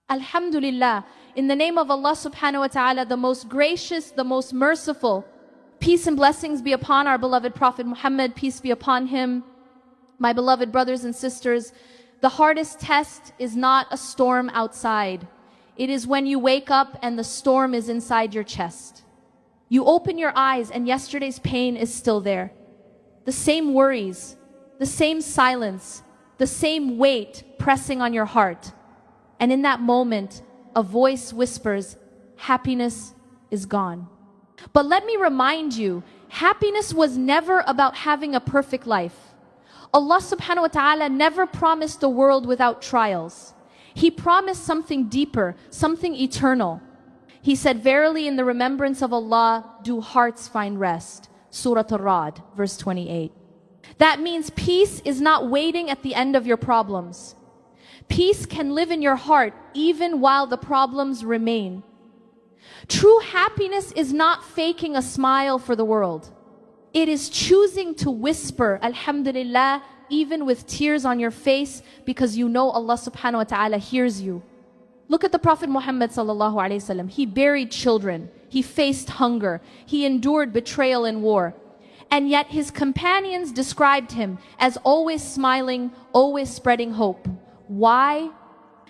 Alhamdulillah. In the name of Allah subhanahu wa ta'ala, the most gracious, the most merciful. Peace and blessings be upon our beloved Prophet Muhammad. Peace be upon him. My beloved brothers and sisters, the hardest test is not a storm outside. It is when you wake up and the storm is inside your chest. You open your eyes and yesterday's pain is still there. The same worries, the same silence, the same weight pressing on your heart. And in that moment, a voice whispers, happiness is gone. But let me remind you, happiness was never about having a perfect life. Allah subhanahu wa ta'ala never promised a world without trials. He promised something deeper, something eternal. He said, verily in the remembrance of Allah do hearts find rest. Surah Ar-Ra'd, verse 28. That means peace is not waiting at the end of your problems. Peace can live in your heart even while the problems remain. True happiness is not faking a smile for the world. It is choosing to whisper, Alhamdulillah, even with tears on your face, because you know Allah subhanahu wa ta'ala hears you. Look at the Prophet Muhammad sallallahu alayhi wasallam. He buried children. He faced hunger. He endured betrayal and war. And yet his companions described him as always smiling, always spreading hope. Why?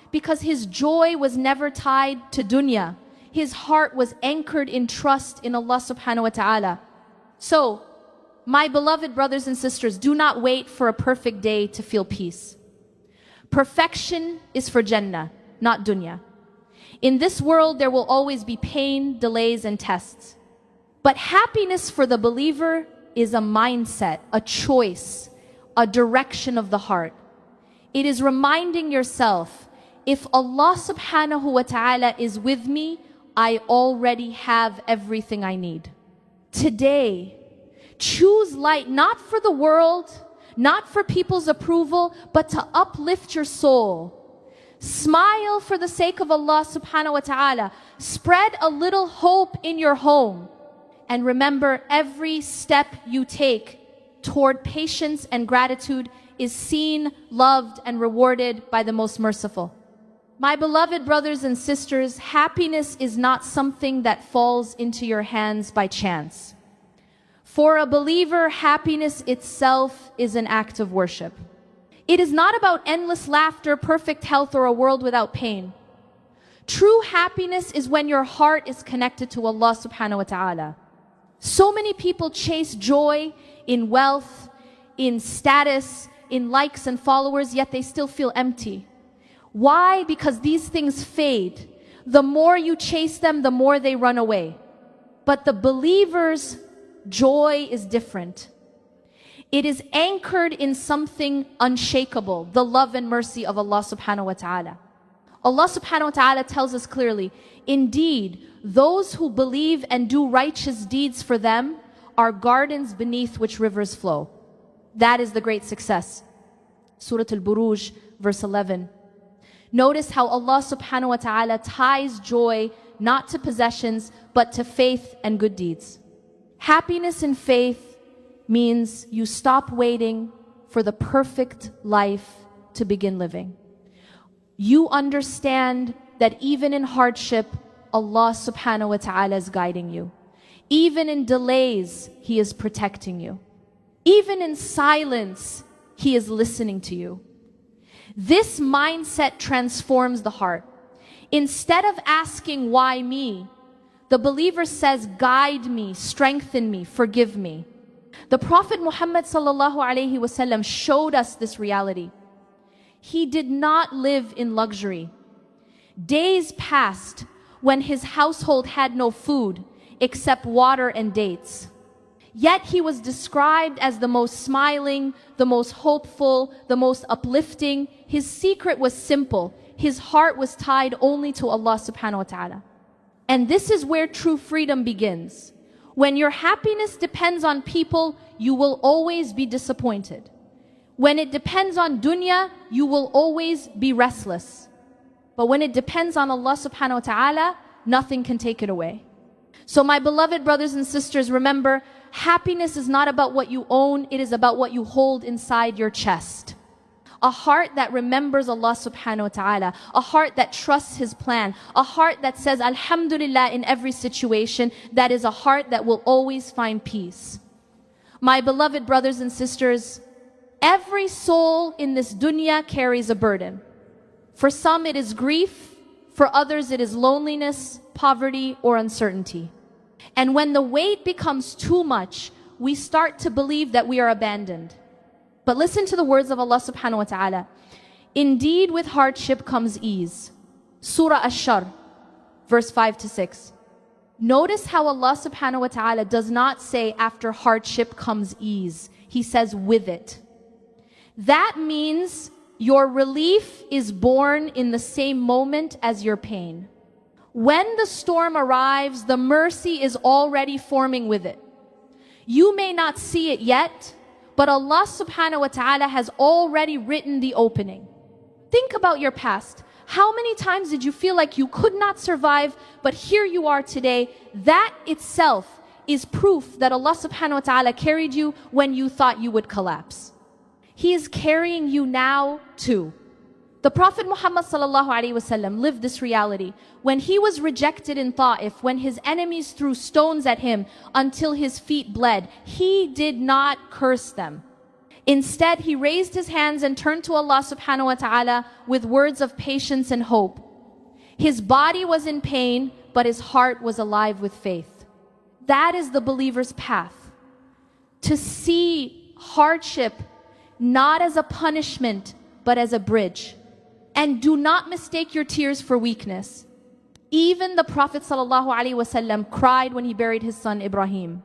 Because his joy was never tied to dunya. His heart was anchored in trust in Allah subhanahu wa ta'ala. So, my beloved brothers and sisters, do not wait for a perfect day to feel peace. Perfection is for Jannah, not dunya. In this world, there will always be pain, delays, and tests. But happiness for the believer is a mindset, a choice, a direction of the heart. It is reminding yourself, if Allah subhanahu wa ta'ala is with me, I already have everything I need. Today, choose light not for the world, not for people's approval, but to uplift your soul. Smile for the sake of Allah subhanahu wa ta'ala. Spread a little hope in your home. And remember, every step you take toward patience and gratitude is seen, loved, and rewarded by the most merciful. My beloved brothers and sisters, happiness is not something that falls into your hands by chance. For a believer, happiness itself is an act of worship. It is not about endless laughter, perfect health, or a world without pain. True happiness is when your heart is connected to Allah subhanahu wa ta'ala. So many people chase joy in wealth, in status, in likes and followers, yet they still feel empty. Why? Because these things fade. The more you chase them, the more they run away. But the believer's joy is different. It is anchored in something unshakable, the love and mercy of Allah subhanahu wa ta'ala. Allah subhanahu wa ta'ala tells us clearly, indeed, those who believe and do righteous deeds for them are gardens beneath which rivers flow. That is the great success. Surah Al-Buruj, verse 11. Notice how Allah subhanahu wa ta'ala ties joy not to possessions, but to faith and good deeds. Happiness and faith means you stop waiting for the perfect life to begin living. You understand that even in hardship, Allah subhanahu wa ta'ala is guiding you. Even in delays, He is protecting you. Even in silence, He is listening to you. This mindset transforms the heart. Instead of asking, why me? The believer says, guide me, strengthen me, forgive me. The Prophet Muhammad sallallahu alaihi wasallam showed us this reality. He did not live in luxury. Days passed when his household had no food except water and dates. Yet he was described as the most smiling, the most hopeful, the most uplifting. His secret was simple. His heart was tied only to Allah subhanahu wa ta'ala. And this is where true freedom begins. When your happiness depends on people, you will always be disappointed. When it depends on dunya, you will always be restless. But when it depends on Allah subhanahu wa ta'ala, nothing can take it away. So my beloved brothers and sisters, remember, happiness is not about what you own, it is about what you hold inside your chest. A heart that remembers Allah subhanahu wa ta'ala. A heart that trusts His plan. A heart that says Alhamdulillah in every situation. That is a heart that will always find peace. My beloved brothers and sisters, every soul in this dunya carries a burden. For some it is grief. For others it is loneliness, poverty, or uncertainty. And when the weight becomes too much, we start to believe that we are abandoned. But listen to the words of Allah subhanahu wa ta'ala. Indeed, with hardship comes ease. Surah Ash-Shar, verse 5 to 6. Notice how Allah subhanahu wa ta'ala does not say after hardship comes ease. He says with it. That means your relief is born in the same moment as your pain. When the storm arrives, the mercy is already forming with it. You may not see it yet, but Allah subhanahu wa ta'ala has already written the opening. Think about your past. How many times did you feel like you could not survive, but here you are today? That itself is proof that Allah subhanahu wa ta'ala carried you when you thought you would collapse. He is carrying you now too. The Prophet Muhammad sallallahu alaihi wasallam lived this reality. When he was rejected in Ta'if, when his enemies threw stones at him until his feet bled, he did not curse them. Instead, he raised his hands and turned to Allah subhanahu wa ta'ala with words of patience and hope. His body was in pain, but his heart was alive with faith. That is the believer's path. To see hardship not as a punishment, but as a bridge. And do not mistake your tears for weakness. Even the Prophet ﷺ cried when he buried his son Ibrahim.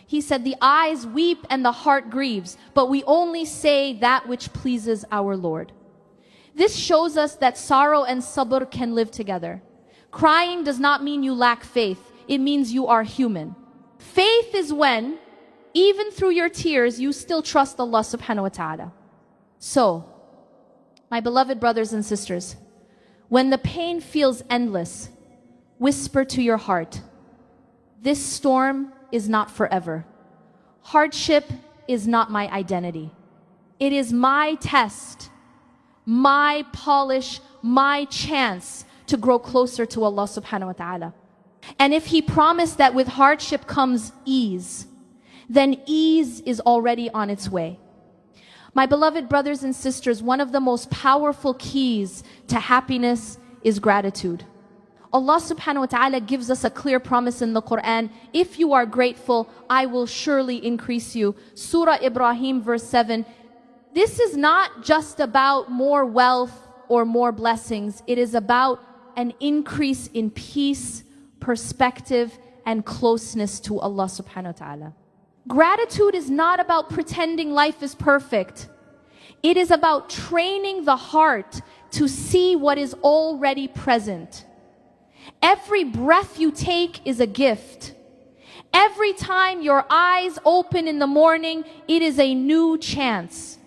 He said, the eyes weep and the heart grieves, but we only say that which pleases our Lord. This shows us that sorrow and sabr can live together. Crying does not mean you lack faith. It means you are human. Faith is when, even through your tears, you still trust Allah subhanahu wa ta'ala. So, my beloved brothers and sisters, when the pain feels endless, whisper to your heart, this storm is not forever. Hardship is not my identity. It is my test, my polish, my chance to grow closer to Allah subhanahu wa ta'ala. And if He promised that with hardship comes ease, then ease is already on its way. My beloved brothers and sisters, one of the most powerful keys to happiness is gratitude. Allah subhanahu wa ta'ala gives us a clear promise in the Quran. If you are grateful, I will surely increase you. Surah Ibrahim verse 7. This is not just about more wealth or more blessings. It is about an increase in peace, perspective, and closeness to Allah subhanahu wa ta'ala. Gratitude is not about pretending life is perfect. It is about training the heart to see what is already present. Every breath you take is a gift. Every time your eyes open in the morning, it is a new chance.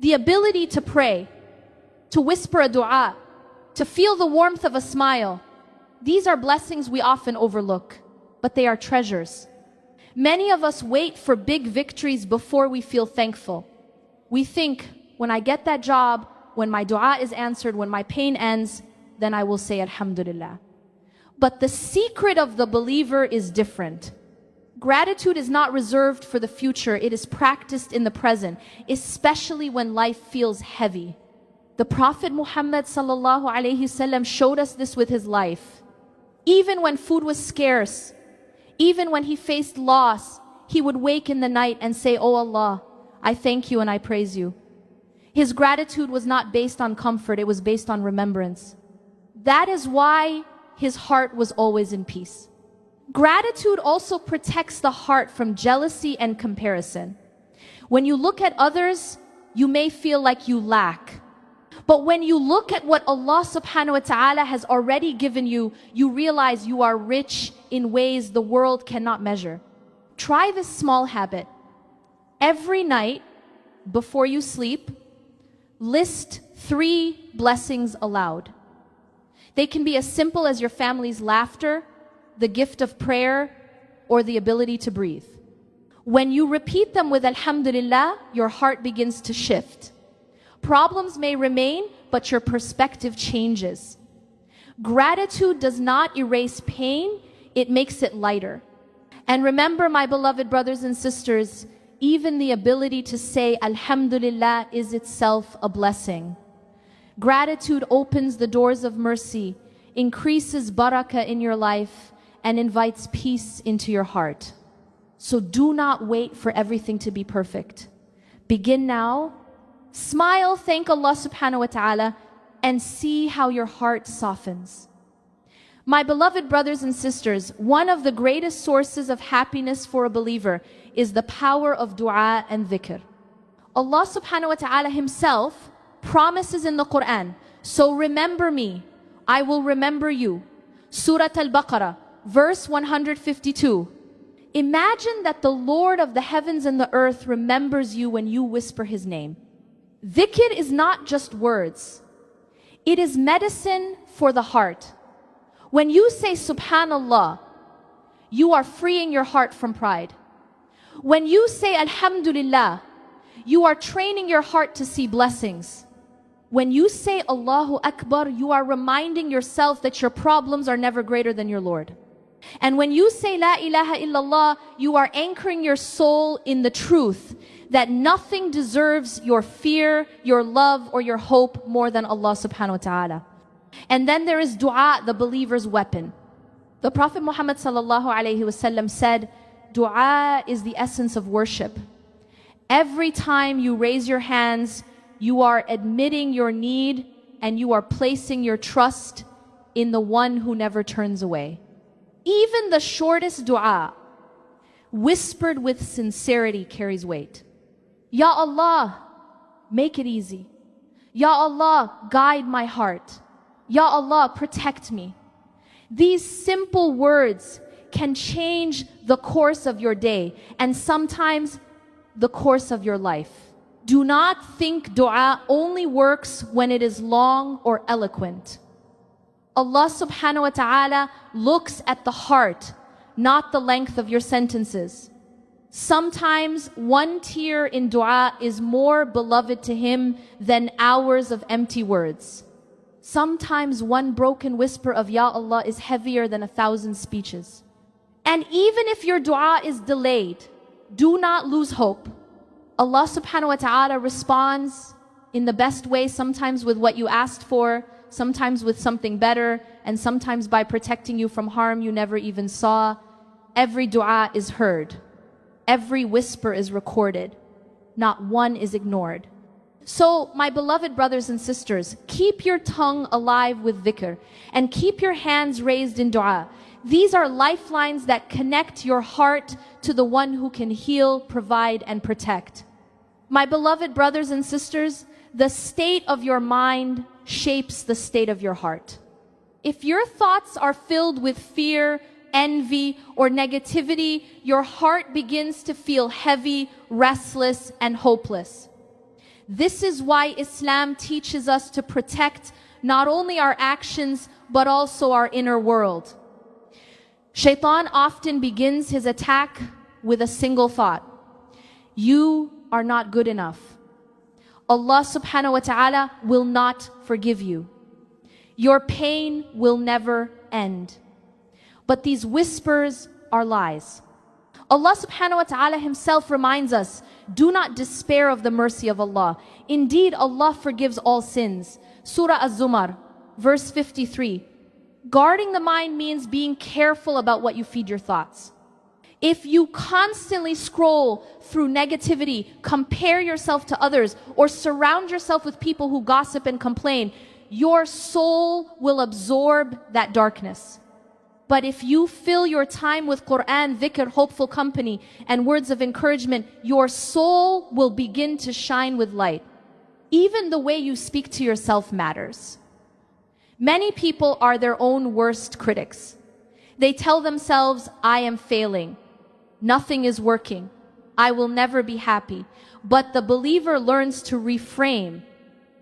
The ability to pray, to whisper a dua, to feel the warmth of a smile. These are blessings we often overlook, but they are treasures. Many of us wait for big victories before we feel thankful. We think, when I get that job, when my dua is answered, when my pain ends, then I will say Alhamdulillah. But the secret of the believer is different. Gratitude is not reserved for the future. It is practiced in the present, especially when life feels heavy. The Prophet Muhammad sallallahu alaihi wasallam showed us this with his life. Even when food was scarce, even when he faced loss, he would wake in the night and say, "Oh Allah, I thank you and I praise you." His gratitude was not based on comfort, it was based on remembrance. That is why his heart was always in peace. Gratitude also protects the heart from jealousy and comparison. When you look at others, you may feel like you lack. But when you look at what Allah subhanahu wa ta'ala has already given you, you realize you are rich in ways the world cannot measure. Try this small habit. Every night, before you sleep, list 3 blessings aloud. They can be as simple as your family's laughter, the gift of prayer, or the ability to breathe. When you repeat them with Alhamdulillah, your heart begins to shift. Problems may remain, but your perspective changes. Gratitude does not erase pain, it makes it lighter. And remember, my beloved brothers and sisters, even the ability to say Alhamdulillah is itself a blessing. Gratitude opens the doors of mercy, increases barakah in your life, and invites peace into your heart. So do not wait for everything to be perfect. Begin now. Smile, thank Allah subhanahu wa ta'ala, and see how your heart softens. My beloved brothers and sisters, one of the greatest sources of happiness for a believer is the power of dua and dhikr. Allah subhanahu wa ta'ala himself promises in the Quran, so remember me, I will remember you. Surah Al-Baqarah, verse 152. Imagine that the Lord of the heavens and the earth remembers you when you whisper his name. Dhikr is not just words. It is medicine for the heart. When you say Subhanallah, you are freeing your heart from pride. When you say Alhamdulillah, you are training your heart to see blessings. When you say Allahu Akbar, you are reminding yourself that your problems are never greater than your Lord. And when you say La ilaha illallah, you are anchoring your soul in the truth that nothing deserves your fear, your love, or your hope more than Allah subhanahu wa ta'ala. And then there is dua, the believer's weapon. The Prophet Muhammad sallallahu alayhi wasallam said, dua is the essence of worship. Every time you raise your hands, you are admitting your need and you are placing your trust in the one who never turns away. Even the shortest dua, whispered with sincerity, carries weight. Ya Allah, make it easy. Ya Allah, guide my heart. Ya Allah, protect me. These simple words can change the course of your day and sometimes the course of your life. Do not think dua only works when it is long or eloquent. Allah subhanahu wa ta'ala looks at the heart, not the length of your sentences. Sometimes one tear in dua is more beloved to him than hours of empty words. Sometimes one broken whisper of Ya Allah is heavier than 1,000 speeches. And even if your dua is delayed, do not lose hope. Allah subhanahu wa ta'ala responds in the best way, sometimes with what you asked for, sometimes with something better, and sometimes by protecting you from harm you never even saw. Every dua is heard. Every whisper is recorded. Not one is ignored. So, my beloved brothers and sisters, keep your tongue alive with dhikr and keep your hands raised in dua. These are lifelines that connect your heart to the one who can heal, provide, and protect. My beloved brothers and sisters, the state of your mind shapes the state of your heart. If your thoughts are filled with fear, envy, or negativity, your heart begins to feel heavy, restless, and hopeless. This is why Islam teaches us to protect not only our actions, but also our inner world. Shaitan often begins his attack with a single thought. You are not good enough. Allah subhanahu wa ta'ala will not forgive you. Your pain will never end. But these whispers are lies. Allah subhanahu wa ta'ala himself reminds us, do not despair of the mercy of Allah. Indeed, Allah forgives all sins. Surah Az-Zumar, verse 53. Guarding the mind means being careful about what you feed your thoughts. If you constantly scroll through negativity, compare yourself to others, or surround yourself with people who gossip and complain, your soul will absorb that darkness. But if you fill your time with Quran, dhikr, hopeful company, and words of encouragement, your soul will begin to shine with light. Even the way you speak to yourself matters. Many people are their own worst critics. They tell themselves, I am failing. Nothing is working. I will never be happy. But the believer learns to reframe.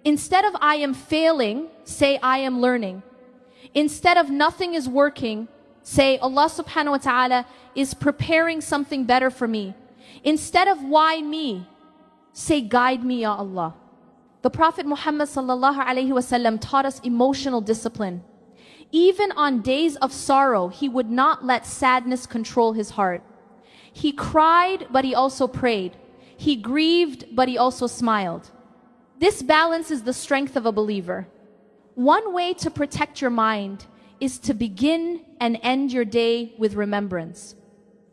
Instead of I am failing, say I am learning. Instead of nothing is working, say Allah subhanahu wa ta'ala is preparing something better for me. Instead of why me, say guide me, Ya Allah. The Prophet Muhammad sallallahu alaihi wasallam taught us emotional discipline. Even on days of sorrow, he would not let sadness control his heart. He cried, but he also prayed. He grieved, but he also smiled. This balance is the strength of a believer. One way to protect your mind is to begin and end your day with remembrance.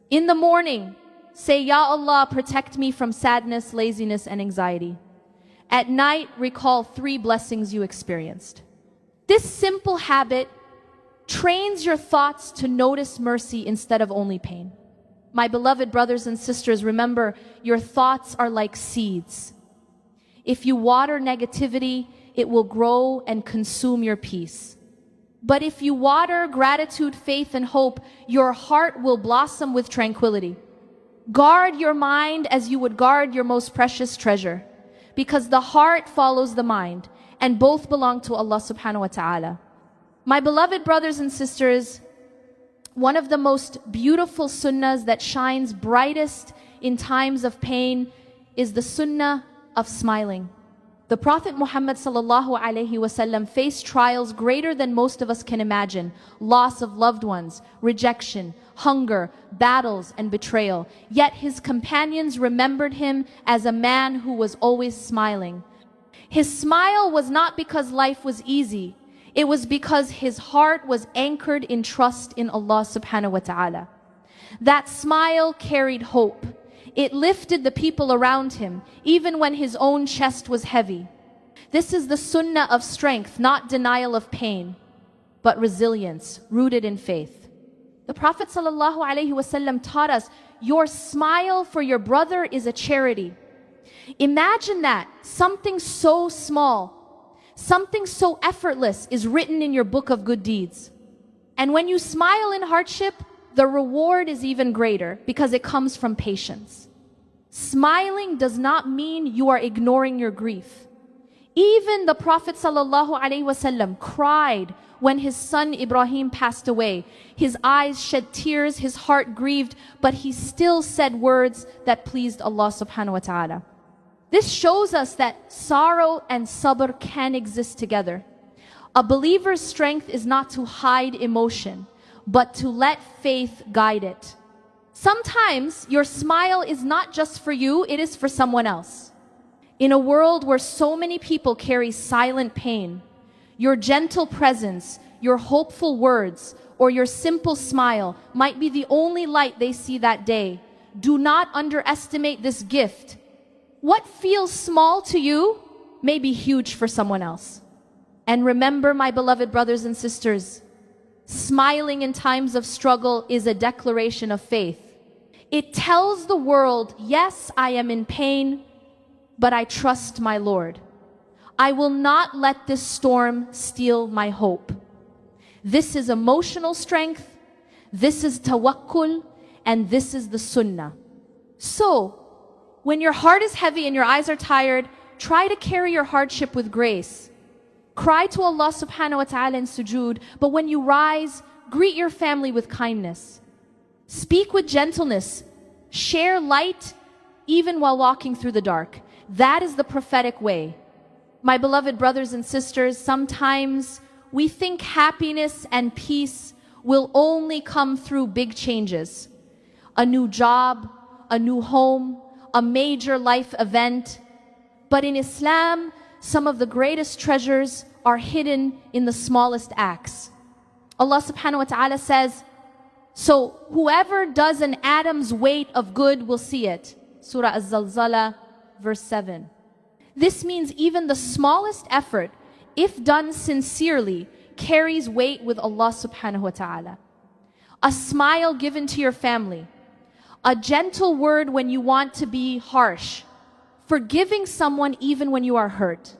In the morning, say, Ya Allah, protect me from sadness, laziness, and anxiety. At night, recall 3 blessings you experienced. This simple habit trains your thoughts to notice mercy instead of only pain. My beloved brothers and sisters, remember, your thoughts are like seeds. If you water negativity, it will grow and consume your peace. But if you water gratitude, faith, and hope, your heart will blossom with tranquility. Guard your mind as you would guard your most precious treasure, because the heart follows the mind, and both belong to Allah subhanahu wa ta'ala. My beloved brothers and sisters, one of the most beautiful sunnahs that shines brightest in times of pain is the sunnah of smiling. The Prophet Muhammad sallallahu alaihi wasallam faced trials greater than most of us can imagine: loss of loved ones, rejection, hunger, battles, and betrayal. Yet his companions remembered him as a man who was always smiling. His smile was not because life was easy. It was because his heart was anchored in trust in Allah subhanahu wa ta'ala. That smile carried hope. It lifted the people around him, even when his own chest was heavy. This is the sunnah of strength, not denial of pain, but resilience, rooted in faith. The Prophet sallallahu alaihi wasallam taught us, your smile for your brother is a charity. Imagine that, something so small, something so effortless is written in your book of good deeds. And when you smile in hardship, the reward is even greater because it comes from patience. Smiling does not mean you are ignoring your grief. Even the Prophet ﷺ cried when his son Ibrahim passed away. His eyes shed tears, his heart grieved, but he still said words that pleased Allah subhanahu wa ta'ala. This shows us that sorrow and sabr can exist together. A believer's strength is not to hide emotion, but to let faith guide it. Sometimes your smile is not just for you, it is for someone else. In a world where so many people carry silent pain, your gentle presence, your hopeful words, or your simple smile might be the only light they see that day. Do not underestimate this gift. What feels small to you may be huge for someone else. And remember, my beloved brothers and sisters, smiling in times of struggle is a declaration of faith. It tells the world, yes, I am in pain, but I trust my Lord. I will not let this storm steal my hope. This is emotional strength, this is tawakkul, and this is the sunnah. So, when your heart is heavy and your eyes are tired, try to carry your hardship with grace. Cry to Allah subhanahu wa ta'ala in sujood, but when you rise, greet your family with kindness. Speak with gentleness. Share light even while walking through the dark. That is the prophetic way. My beloved brothers and sisters, sometimes we think happiness and peace will only come through big changes. A new job, a new home, a major life event. But in Islam, some of the greatest treasures are hidden in the smallest acts. Allah subhanahu wa ta'ala says, so whoever does an atom's weight of good will see it. Surah Az-Zalzala, verse 7. This means even the smallest effort, if done sincerely, carries weight with Allah subhanahu wa ta'ala. A smile given to your family, a gentle word when you want to be harsh, forgiving someone even when you are hurt,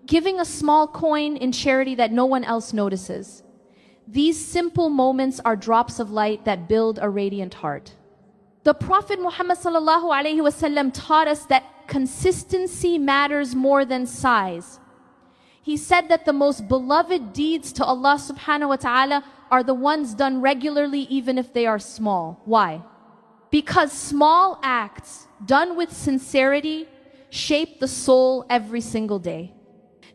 giving a small coin in charity that no one else notices. These simple moments are drops of light that build a radiant heart. The Prophet Muhammad sallallahu alaihi wasallam taught us that consistency matters more than size. He said that the most beloved deeds to Allah subhanahu wa ta'ala are the ones done regularly, even if they are small. Why? Because small acts done with sincerity shape the soul every single day.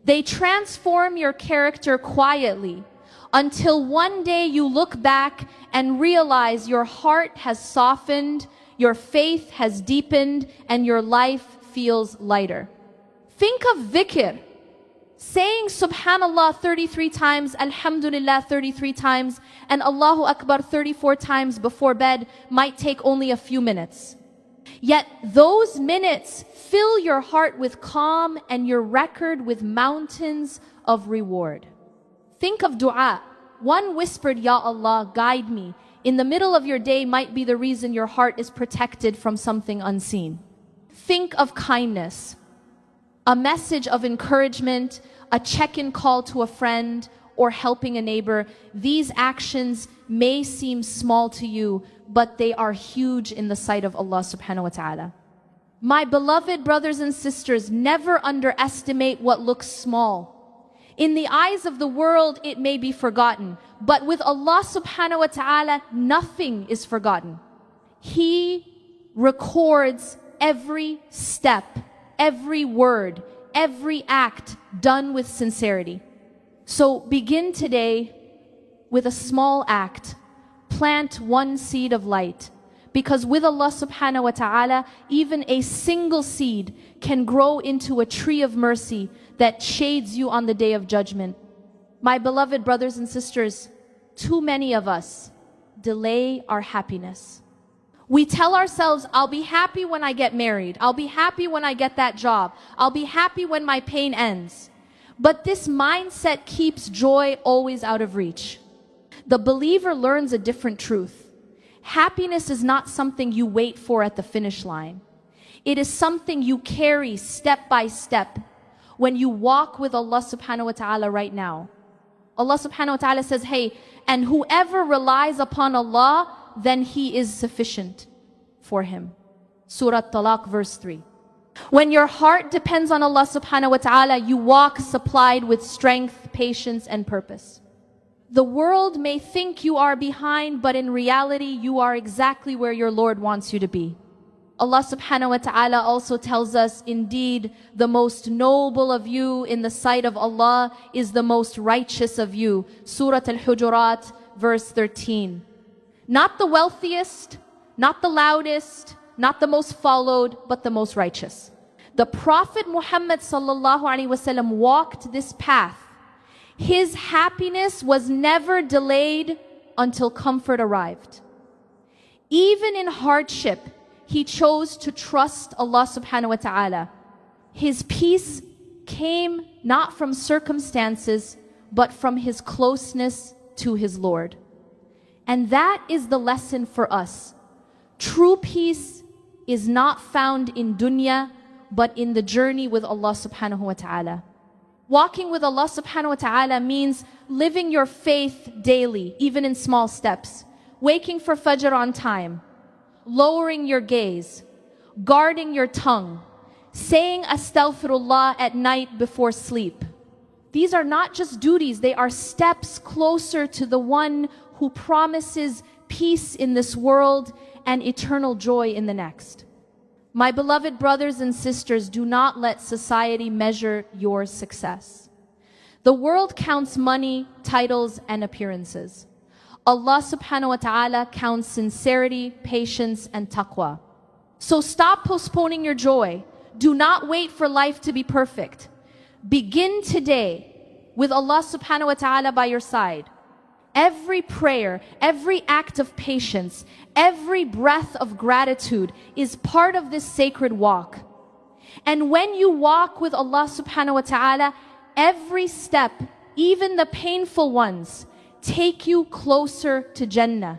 They transform your character quietly until one day you look back and realize your heart has softened, your faith has deepened, and your life feels lighter. Think of dhikr. Saying Subhanallah 33 times, Alhamdulillah 33 times, and Allahu Akbar 34 times before bed might take only a few minutes. Yet those minutes fill your heart with calm and your record with mountains of reward. Think of dua. One whispered, Ya Allah, guide me, in the middle of your day might be the reason your heart is protected from something unseen. Think of kindness. A message of encouragement, a check-in call to a friend, or helping a neighbor. These actions may seem small to you, but they are huge in the sight of Allah subhanahu wa ta'ala. My beloved brothers and sisters, never underestimate what looks small. In the eyes of the world, it may be forgotten, but with Allah subhanahu wa ta'ala, nothing is forgotten. He records every step, every word, every act done with sincerity. So begin today with a small act. Plant one seed of light. Because with Allah subhanahu wa ta'ala, even a single seed can grow into a tree of mercy that shades you on the day of judgment. My beloved brothers and sisters, too many of us delay our happiness. We tell ourselves, I'll be happy when I get married. I'll be happy when I get that job. I'll be happy when my pain ends. But this mindset keeps joy always out of reach. The believer learns a different truth. Happiness is not something you wait for at the finish line. It is something you carry step by step when you walk with Allah subhanahu wa ta'ala right now. Allah subhanahu wa ta'ala says, hey, and whoever relies upon Allah, then He is sufficient for him. Surah Talaq verse 3. When your heart depends on Allah subhanahu wa ta'ala, you walk supplied with strength, patience, and purpose. The world may think you are behind, but in reality, you are exactly where your Lord wants you to be. Allah subhanahu wa ta'ala also tells us, indeed, the most noble of you in the sight of Allah is the most righteous of you. Surah Al-Hujurat, verse 13. Not the wealthiest, not the loudest, not the most followed, but the most righteous. The Prophet Muhammad sallallahu alaihi wasallam walked this path. His happiness was never delayed until comfort arrived. Even in hardship, he chose to trust Allah subhanahu wa ta'ala. His peace came not from circumstances, but from his closeness to his Lord. And that is the lesson for us. True peace is not found in dunya, but in the journey with Allah subhanahu wa ta'ala. Walking with Allah subhanahu wa ta'ala means living your faith daily, even in small steps. Waking for Fajr on time, lowering your gaze, guarding your tongue, saying astaghfirullah at night before sleep. These are not just duties, they are steps closer to the one who promises peace in this world and eternal joy in the next. My beloved brothers and sisters, do not let society measure your success. The world counts money, titles, and appearances. Allah subhanahu wa ta'ala counts sincerity, patience, and taqwa. So stop postponing your joy. Do not wait for life to be perfect. Begin today with Allah subhanahu wa ta'ala by your side. Every prayer, every act of patience, every breath of gratitude is part of this sacred walk. And when you walk with Allah subhanahu wa ta'ala, every step, even the painful ones, take you closer to Jannah.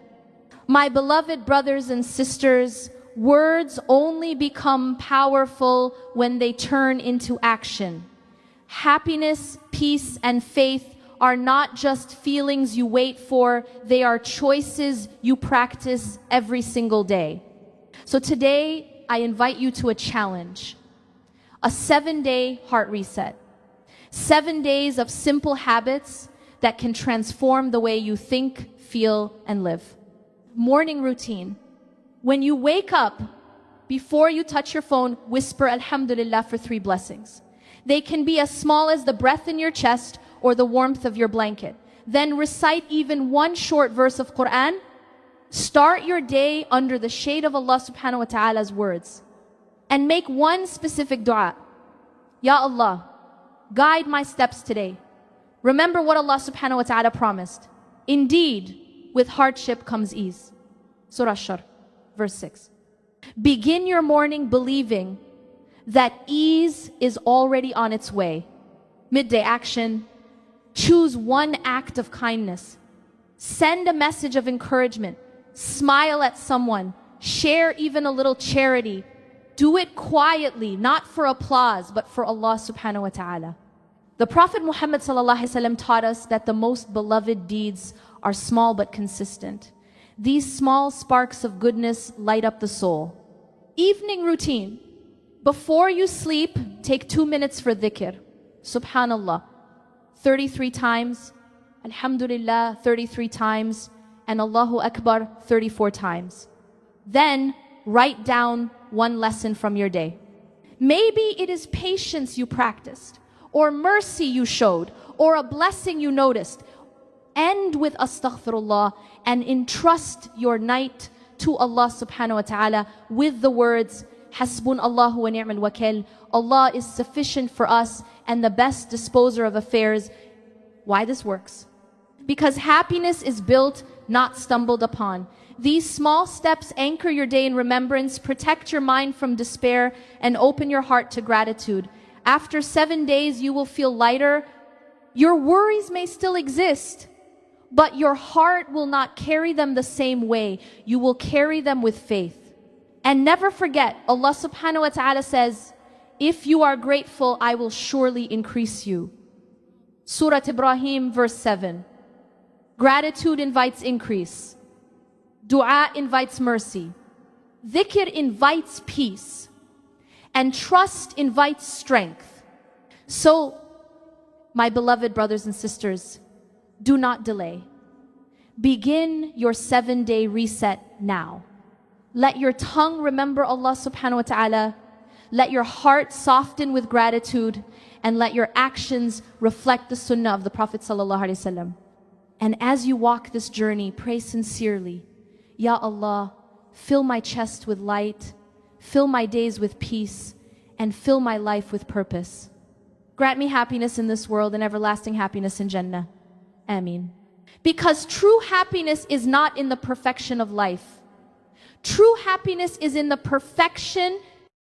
My beloved brothers and sisters, words only become powerful when they turn into action. Happiness, peace, and faith are not just feelings you wait for, they are choices you practice every single day. So today, I invite you to a challenge. A 7-day heart reset. 7 days of simple habits that can transform the way you think, feel, and live. Morning routine. When you wake up, before you touch your phone, whisper Alhamdulillah for 3 blessings. They can be as small as the breath in your chest or the warmth of your blanket. Then recite even one short verse of Quran. Start your day under the shade of Allah subhanahu wa ta'ala's words. And make one specific dua. Ya Allah, guide my steps today. Remember what Allah subhanahu wa ta'ala promised. Indeed, with hardship comes ease. Surah Ash-Shar, verse 6. Begin your morning believing that ease is already on its way. Midday action. Choose one act of kindness. Send a message of encouragement. Smile at someone. Share even a little charity. Do it quietly, not for applause, but for Allah subhanahu wa ta'ala. The Prophet Muhammad sallallahu alaihi wasallam taught us that the most beloved deeds are small but consistent. These small sparks of goodness light up the soul. Evening routine. Before you sleep, take 2 minutes for dhikr. Subhanallah. 33 times. Alhamdulillah, 33 times. And Allahu Akbar, 34 times. Then, write down one lesson from your day. Maybe it is patience you practiced, or mercy you showed, or a blessing you noticed. End with astaghfirullah and entrust your night to Allah subhanahu wa ta'ala with the words, Hasbun Allahu wa ni'mal wakil. Allah is sufficient for us and the best disposer of affairs. Why this works? Because happiness is built, not stumbled upon. These small steps anchor your day in remembrance, protect your mind from despair, and open your heart to gratitude. After 7 days, you will feel lighter. Your worries may still exist, but your heart will not carry them the same way. You will carry them with faith. And never forget, Allah subhanahu wa ta'ala says, if you are grateful, I will surely increase you. Surah Ibrahim, verse 7. Gratitude invites increase. Dua invites mercy. Dhikr invites peace. And trust invites strength. So, my beloved brothers and sisters, do not delay. Begin your 7-day reset now. Let your tongue remember Allah subhanahu wa ta'ala. Let your heart soften with gratitude. And let your actions reflect the sunnah of the Prophet sallallahu alaihi wasallam. And as you walk this journey, pray sincerely. Ya Allah, fill my chest with light, fill my days with peace, and fill my life with purpose. Grant me happiness in this world and everlasting happiness in Jannah. Ameen. Because true happiness is not in the perfection of life. True happiness is in the perfection